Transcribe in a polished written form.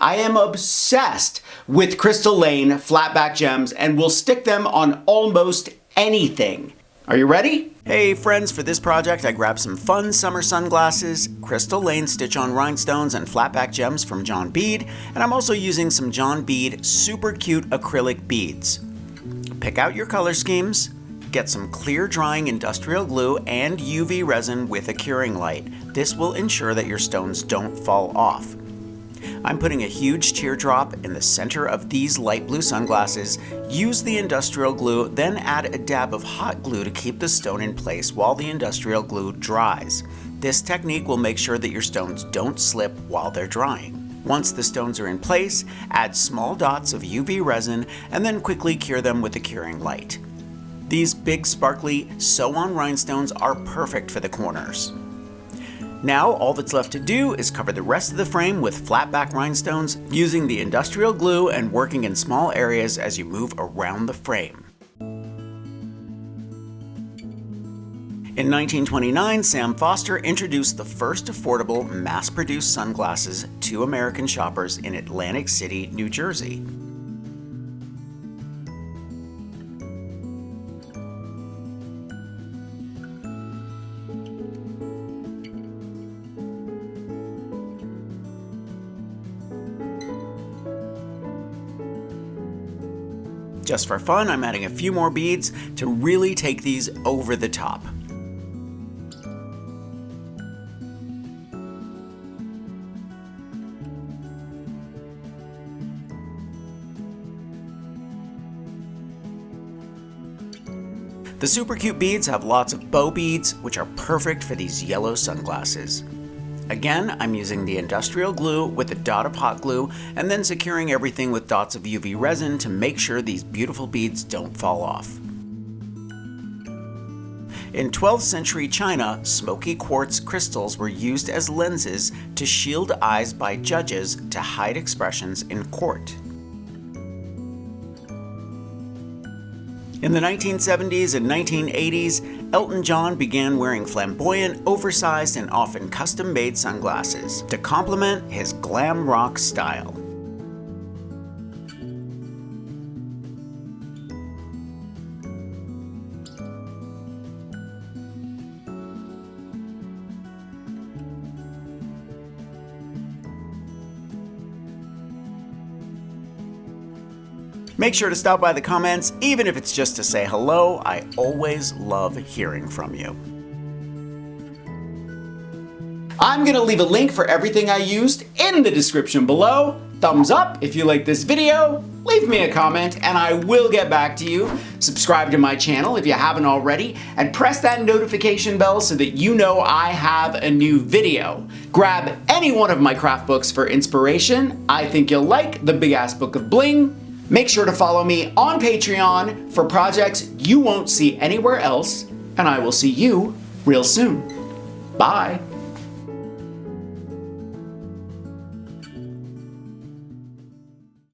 I am obsessed with Crystal Lane flatback gems and will stick them on almost anything. Are you ready? Hey friends, for this project I grabbed some fun summer sunglasses, Crystal Lane stitch-on rhinestones and flatback gems from John Bead, and I'm also using some John Bead super cute acrylic beads. Pick out your color schemes, get some clear drying industrial glue and UV resin with a curing light. This will ensure that your stones don't fall off. I'm putting a huge teardrop in the center of these light blue sunglasses. Use the industrial glue, then add a dab of hot glue to keep the stone in place while the industrial glue dries. This technique will make sure that your stones don't slip while they're drying. Once the stones are in place, add small dots of UV resin and then quickly cure them with a curing light. These big sparkly sew-on rhinestones are perfect for the corners. Now all that's left to do is cover the rest of the frame with flatback rhinestones using the industrial glue and working in small areas as you move around the frame. In 1929, Sam Foster introduced the first affordable mass-produced sunglasses to American shoppers in Atlantic City, New Jersey. Just for fun, I'm adding a few more beads to really take these over the top. The super cute beads have lots of bow beads, which are perfect for these yellow sunglasses. Again, I'm using the industrial glue with a dot of hot glue and then securing everything with dots of UV resin to make sure these beautiful beads don't fall off. In 12th century China, smoky quartz crystals were used as lenses to shield eyes by judges to hide expressions in court. In the 1970s and 1980s, Elton John began wearing flamboyant, oversized, and often custom-made sunglasses to complement his glam rock style. Make sure to stop by the comments, even if it's just to say hello. I always love hearing from you. I'm going to leave a link for everything I used in the description below. Thumbs up if you like this video, leave me a comment, and I will get back to you. Subscribe to my channel if you haven't already, and press that notification bell so that you know I have a new video. Grab any one of my craft books for inspiration. I think you'll like the Big Ass Book of Bling. Make sure to follow me on Patreon for projects you won't see anywhere else, and I will see you real soon. Bye.